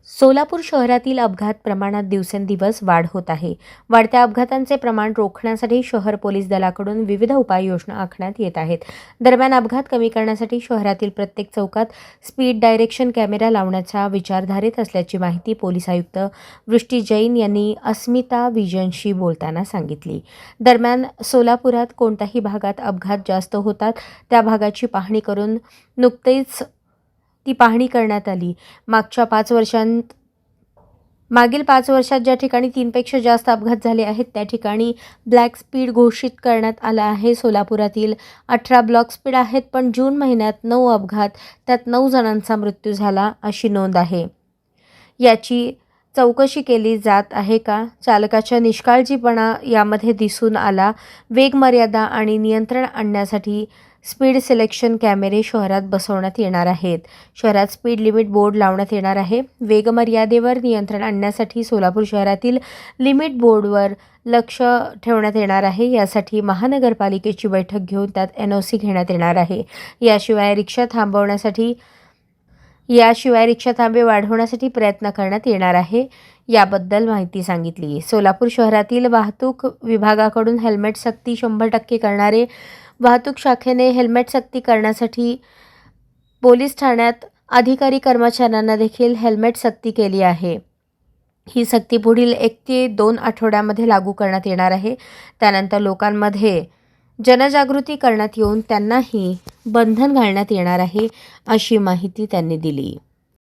सोलापूर शहरातील अपघात प्रमाणात दिवसेंदिवस वाढ होत आहे. वाढत्या अपघातांचे प्रमाण रोखण्यासाठी शहर पोलीस दलाकडून विविध उपाययोजना आखण्यात येत आहेत. दरम्यान अपघात कमी करण्यासाठी शहरातील प्रत्येक चौकात स्पीड डायरेक्शन कॅमेरा लावण्याचा विचारधारेत असल्याची माहिती पोलीस आयुक्त वृष्टी जैन यांनी अस्मिता विजनशी बोलताना सांगितली. दरम्यान सोलापुरात कोणत्याही भागात अपघात जास्त होतात त्या भागाची पाहणी करून नुकतेच ती पाहणी करण्यात आली. मागील 5 वर्षात ज्या ठिकाणी 3पेक्षा जास्त अपघात झाले आहेत त्या ठिकाणी ब्लॅक स्पीड घोषित करण्यात आला आहे. सोलापुरातील 18 ब्लॉक स्पीड आहेत, पण जून महिन्यात 9 अपघात, त्यात 9 जणांचा मृत्यू झाला अशी नोंद आहे. याची चौकशी केली जात आहे का? चालकाचा निष्काळजीपणा यामध्ये दिसून आला. वेग मर्यादा आणि नियंत्रण आणण्यासाठी स्पीड सिलेक्शन कॅमेरे शहरात बसवण्यात येणार आहेत. शहरात स्पीड लिमिट बोर्ड लावण्यात येणार आहे. वेगमर्यादेवर नियंत्रण आणण्यासाठी सोलापूर शहरातील लिमिट बोर्डवर लक्ष ठेवण्यात येणार आहे. यासाठी महानगरपालिकेची बैठक घेऊन त्यात NOC घेण्यात येणार आहे. याशिवाय रिक्षा थांबे वाढवण्यासाठी प्रयत्न करण्यात येणार आहे. याबद्दल माहिती सांगितली. सोलापूर शहरातील वाहतूक विभागाकडून हेल्मेट सक्ती 100% करणारे वाहतूक शाखेने हेल्मेट सक्ती करण्यासाठी पोलीस ठाण्यात अधिकारी कर्मचाऱ्यांना देखील हेल्मेट सक्ती केली आहे. ही सक्ती पुढील 1 ते 2 आठवड्यामध्ये लागू करण्यात येणार आहे. त्यानंतर लोकांमध्ये जनजागृती करण्यात येऊन त्यांनाही बंधन घालण्यात येणार आहे अशी माहिती त्यांनी दिली.